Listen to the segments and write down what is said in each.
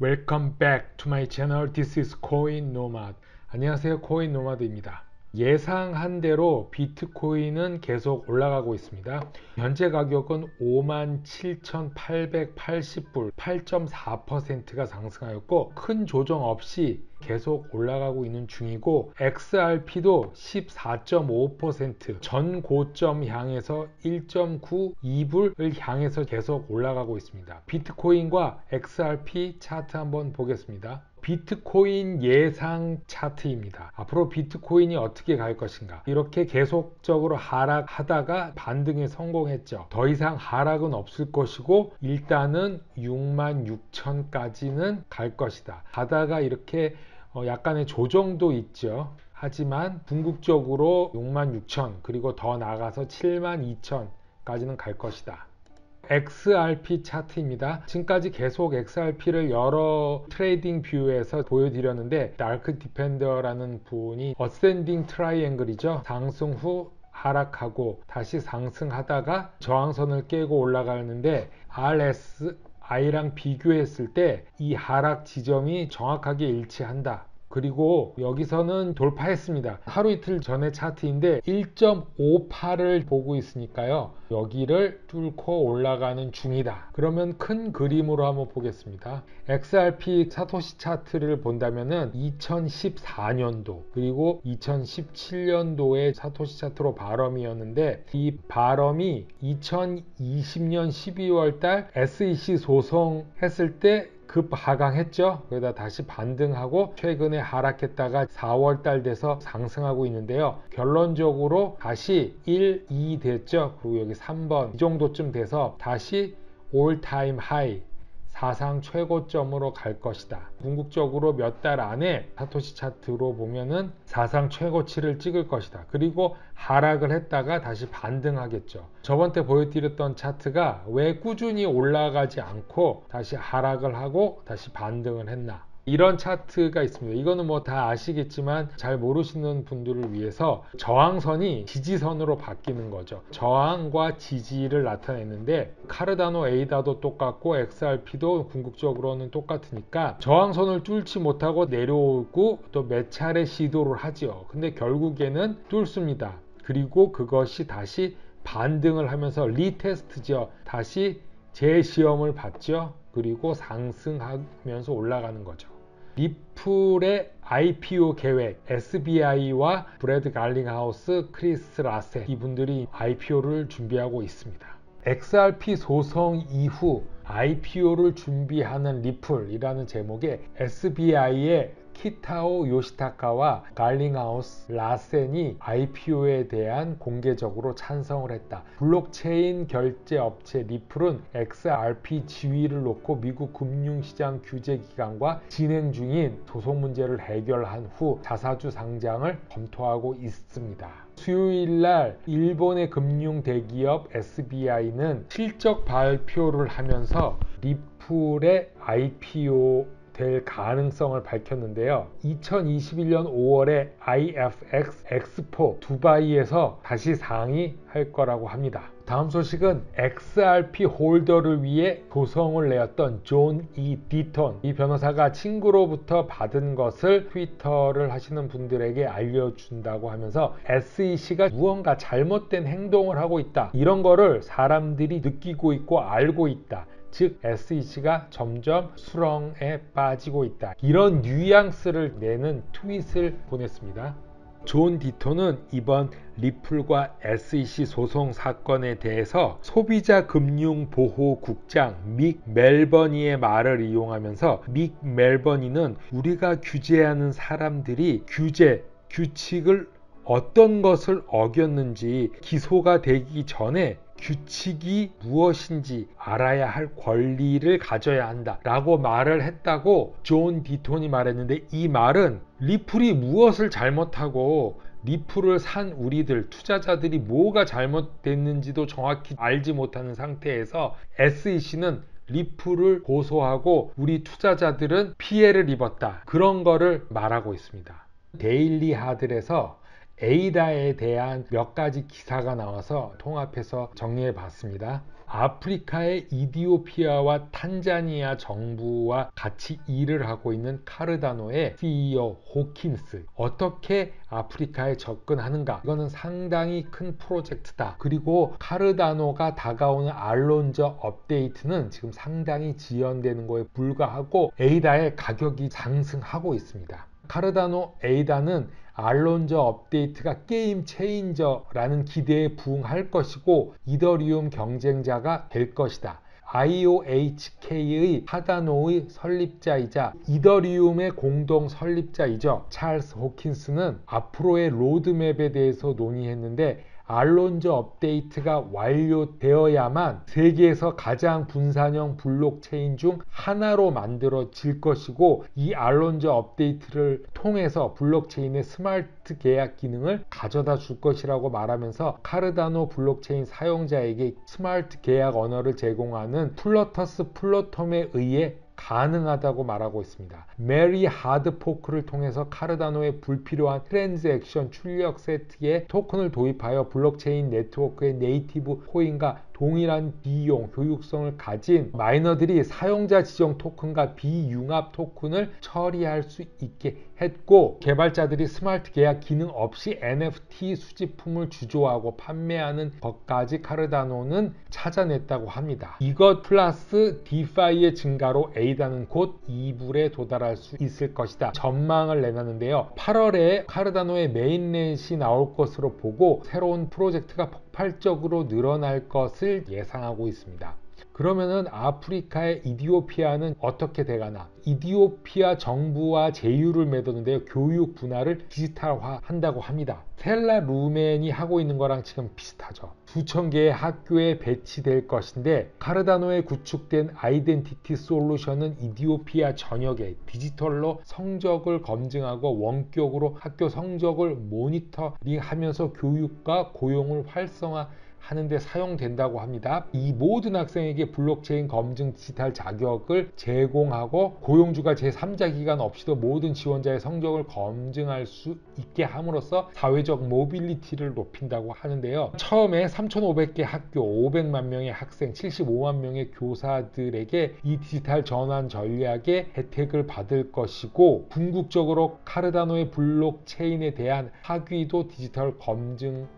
Welcome back to my channel. This is Coin Nomad. 안녕하세요, 코인 노마드입니다. 예상한 대로 비트코인은 계속 올라가고 있습니다. 현재 가격은 57,880불, 8.4%가 상승하였고 큰 조정 없이 계속 올라가고 있는 중이고, XRP도 14.5% 전 고점 향해서 1.92불을 향해서 계속 올라가고 있습니다. 비트코인과 XRP 차트 한번 보겠습니다. 비트코인 예상 차트입니다. 앞으로 비트코인이 어떻게 갈 것인가. 이렇게 계속적으로 하락하다가 반등에 성공했죠. 더 이상 하락은 없을 것이고 일단은 66,000까지는 갈 것이다. 가다가 이렇게 약간의 조정도 있죠. 하지만 궁극적으로 66,000 그리고 더 나가서 72,000까지는 갈 것이다. XRP 차트입니다. 지금까지 계속 XRP를 여러 트레이딩 뷰에서 보여드렸는데, 다크 디펜더라는 분이 어센딩 트라이앵글이죠. 상승 후 하락하고 다시 상승하다가 저항선을 깨고 올라가는데, RSI랑 비교했을 때 이 하락 지점이 정확하게 일치한다. 그리고 여기서는 돌파했습니다. 하루 이틀 전의 차트인데 1.58을 보고 있으니까요, 여기를 뚫고 올라가는 중이다. 그러면 큰 그림으로 한번 보겠습니다. XRP 사토시 차트를 본다면은 2014년도 그리고 2017년도의 사토시 차트로 바럼이었는데, 이 바럼이 2020년 12월 달 SEC 소송했을 때 급하강했죠. 그러다 다시 반등하고 최근에 하락했다가 4월달 돼서 상승하고 있는데요. 결론적으로 다시 1, 2 됐죠. 그리고 여기 3번 이 정도쯤 돼서 다시 올타임 하이, 사상 최고점으로 갈 것이다. 궁극적으로 몇 달 안에 사토시 차트로 보면은 사상 최고치를 찍을 것이다. 그리고 하락을 했다가 다시 반등하겠죠. 저번 때 보여드렸던 차트가 왜 꾸준히 올라가지 않고 다시 하락을 하고 다시 반등을 했나, 이런 차트가 있습니다. 이거는 뭐 다 아시겠지만 잘 모르시는 분들을 위해서 저항선이 지지선으로 바뀌는 거죠. 저항과 지지를 나타내는데, 카르다노 에이다도 똑같고 XRP도 궁극적으로는 똑같으니까 저항선을 뚫지 못하고 내려오고 또 몇 차례 시도를 하죠. 근데 결국에는 뚫습니다. 그리고 그것이 다시 반등을 하면서 리테스트죠. 다시 재시험을 받죠. 그리고 상승하면서 올라가는 거죠. 리플의 IPO 계획, SBI와 브래드 갈링하우스, 크리스 라세, 이분들이 IPO를 준비하고 있습니다. XRP 소송 이후 IPO를 준비하는 리플이라는 제목의 SBI의 키타오 요시타카와 갈링하우스, 라센이 IPO에 대한 공개적으로 찬성을 했다. 블록체인 결제 업체 리플은 XRP 지위를 놓고 미국 금융시장 규제기관과 진행 중인 소송 문제를 해결한 후 자사주 상장을 검토하고 있습니다. 수요일날 일본의 금융 대기업 SBI는 실적 발표를 하면서 리플의 IPO 될 가능성을 밝혔는데요. 2021년 5월에 IFX 엑스포 두바이에서 다시 상의할 거라고 합니다. 다음 소식은 XRP 홀더를 위해 소송을 내었던 존 E. 디톤, 이 변호사가 친구로부터 받은 것을 트위터를 하시는 분들에게 알려준다고 하면서 SEC가 무언가 잘못된 행동을 하고 있다, 이런 거를 사람들이 느끼고 있고 알고 있다, 즉 SEC가 점점 수렁에 빠지고 있다, 이런 뉘앙스를 내는 트윗을 보냈습니다. 존 디톤은 이번 리플과 SEC 소송 사건에 대해서 소비자 금융 보호국장 믹 멜버니의 말을 이용하면서, 믹 멜버니는 우리가 규제하는 사람들이 규칙을 어떤 것을 어겼는지 기소가 되기 전에 규칙이 무엇인지 알아야 할 권리를 가져야 한다 라고 말을 했다고 존 디톤이 말했는데, 이 말은 리플이 무엇을 잘못하고 리플을 산 우리들 투자자들이 뭐가 잘못됐는지도 정확히 알지 못하는 상태에서 SEC는 리플을 고소하고 우리 투자자들은 피해를 입었다, 그런 거를 말하고 있습니다. 데일리 하들에서 에이다에 대한 몇 가지 기사가 나와서 통합해서 정리해 봤습니다. 아프리카의 이디오피아와 탄자니아 정부와 같이 일을 하고 있는 카르다노의 CEO 호킨스, 어떻게 아프리카에 접근하는가, 이거는 상당히 큰 프로젝트다. 그리고 카르다노가 다가오는 알론저 업데이트는 지금 상당히 지연되는 거에 불과하고 에이다의 가격이 상승하고 있습니다. 카르다노 에이다는 알론저 업데이트가 게임 체인저라는 기대에 부응할 것이고 이더리움 경쟁자가 될 것이다. IOHK의 카르다노의 설립자이자 이더리움의 공동 설립자이죠. 찰스 호킨스는 앞으로의 로드맵에 대해서 논의했는데 알론저 업데이트가 완료되어야만 세계에서 가장 분산형 블록체인 중 하나로 만들어질 것이고, 이 알론저 업데이트를 통해서 블록체인의 스마트 계약 기능을 가져다 줄 것이라고 말하면서 카르다노 블록체인 사용자에게 스마트 계약 언어를 제공하는 플러터스 플러텀에 의해 가능하다고 말하고 있습니다. 메리 하드 포크를 통해서 카르다노의 불필요한 트랜잭션 출력 세트에 토큰을 도입하여 블록체인 네트워크의 네이티브 코인과 동일한 비용, 효율성을 가진 마이너들이 사용자 지정 토큰과 비융합 토큰을 처리할 수 있게 했고, 개발자들이 스마트 계약 기능 없이 NFT 수집품을 주조하고 판매하는 것까지 카르다노는 찾아냈다고 합니다. 이것 플러스 디파이의 증가로 에이다는 곧 2불에 도달할 수 있을 것이다 전망을 내놨는데요. 8월에 카르다노의 메인넷이 나올 것으로 보고 새로운 프로젝트가 폭발적으로 늘어날 것을 예상하고 있습니다. 그러면은 아프리카의 이디오피아는 어떻게 돼가나? 이디오피아 정부와 제휴를 맺었는데요. 교육 분야를 디지털화 한다고 합니다. 스텔라 루멘이 하고 있는 거랑 지금 비슷하죠. 수천 개의 학교에 배치될 것인데, 카르다노에 구축된 아이덴티티 솔루션은 이디오피아 전역에 디지털로 성적을 검증하고 원격으로 학교 성적을 모니터링하면서 교육과 고용을 활성화 하는데 사용된다고 합니다. 이 모든 학생에게 블록체인 검증 디지털 자격을 제공하고 고용주가 제3자 기관 없이도 모든 지원자의 성적을 검증할 수 있게 함으로써 사회적 모빌리티를 높인다고 하는데요. 처음에 3,500개 학교, 500만 명의 학생, 75만 명의 교사들에게 이 디지털 전환 전략의 혜택을 받을 것이고, 궁극적으로 카르다노의 블록체인에 대한 학위도 디지털 검증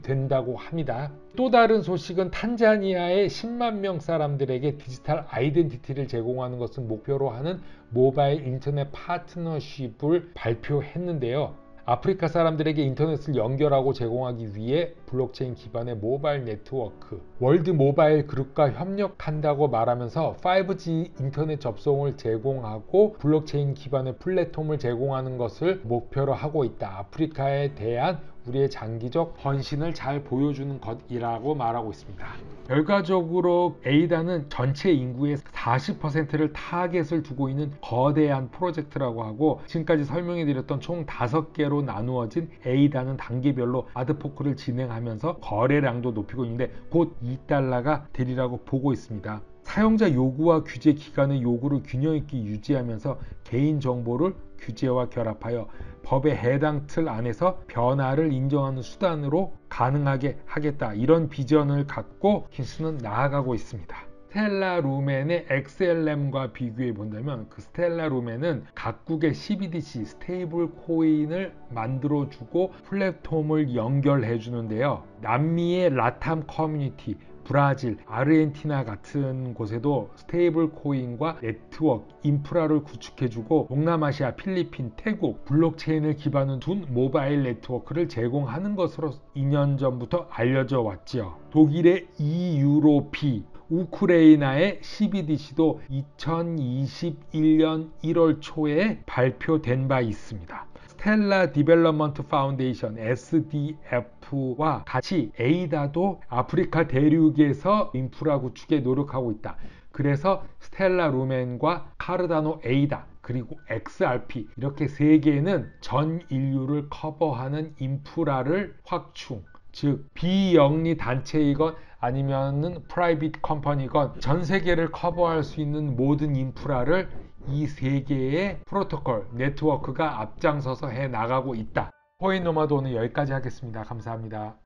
된다고 합니다. 또 다른 소식은 탄자니아의 10만 명 사람들에게 디지털 아이덴티티를 제공하는 것을 목표로 하는 모바일 인터넷 파트너십을 발표했는데요. 아프리카 사람들에게 인터넷을 연결하고 제공하기 위해 블록체인 기반의 모바일 네트워크 월드 모바일 그룹과 협력한다고 말하면서 5G 인터넷 접속을 제공하고 블록체인 기반의 플랫폼을 제공하는 것을 목표로 하고 있다. 아프리카에 대한 우리의 장기적 헌신을 잘 보여주는 것이라고 말하고 있습니다. 결과적으로 에이다는 전체 인구의 40%를 타겟을 두고 있는 거대한 프로젝트라고 하고, 지금까지 설명해드렸던 총 5개로 나누어진 에이다는 단계별로 아드포크를 진행하면서 거래량도 높이고 있는데 곧 $2가 되리라고 보고 있습니다. 사용자 요구와 규제 기관의 요구를 균형 있게 유지하면서 개인정보를 규제와 결합하여 법의 해당 틀 안에서 변화를 인정하는 수단으로 가능하게 하겠다, 이런 비전을 갖고 킨스는 나아가고 있습니다. 스텔라 루멘의 XLM과 비교해 본다면, 그 스텔라 루멘은 각국의 CBDC 스테이블 코인을 만들어 주고 플랫폼을 연결해 주는데요. 남미의 라탐 커뮤니티, 브라질, 아르헨티나 같은 곳에도 스테이블 코인과 네트워크, 인프라를 구축해주고 동남아시아, 필리핀, 태국, 블록체인을 기반으로 둔 모바일 네트워크를 제공하는 것으로 2년 전부터 알려져 왔죠. 독일의 이유로피, 우크라이나의 CBDC도 2021년 1월 초에 발표된 바 있습니다. 스텔라 디벨롭먼트 파운데이션 SDF와 같이 에이다도 아프리카 대륙에서 인프라 구축에 노력하고 있다. 그래서 스텔라 루멘과 카르다노 에이다 그리고 XRP 이렇게 3개는 전 인류를 커버하는 인프라를 확충, 즉 비영리 단체이건 아니면은 프라이빗 컴퍼니건 전 세계를 커버할 수 있는 모든 인프라를 이 3개의 프로토콜, 네트워크가 앞장서서 해 나가고 있다. 코인 노마드 오늘 여기까지 하겠습니다. 감사합니다.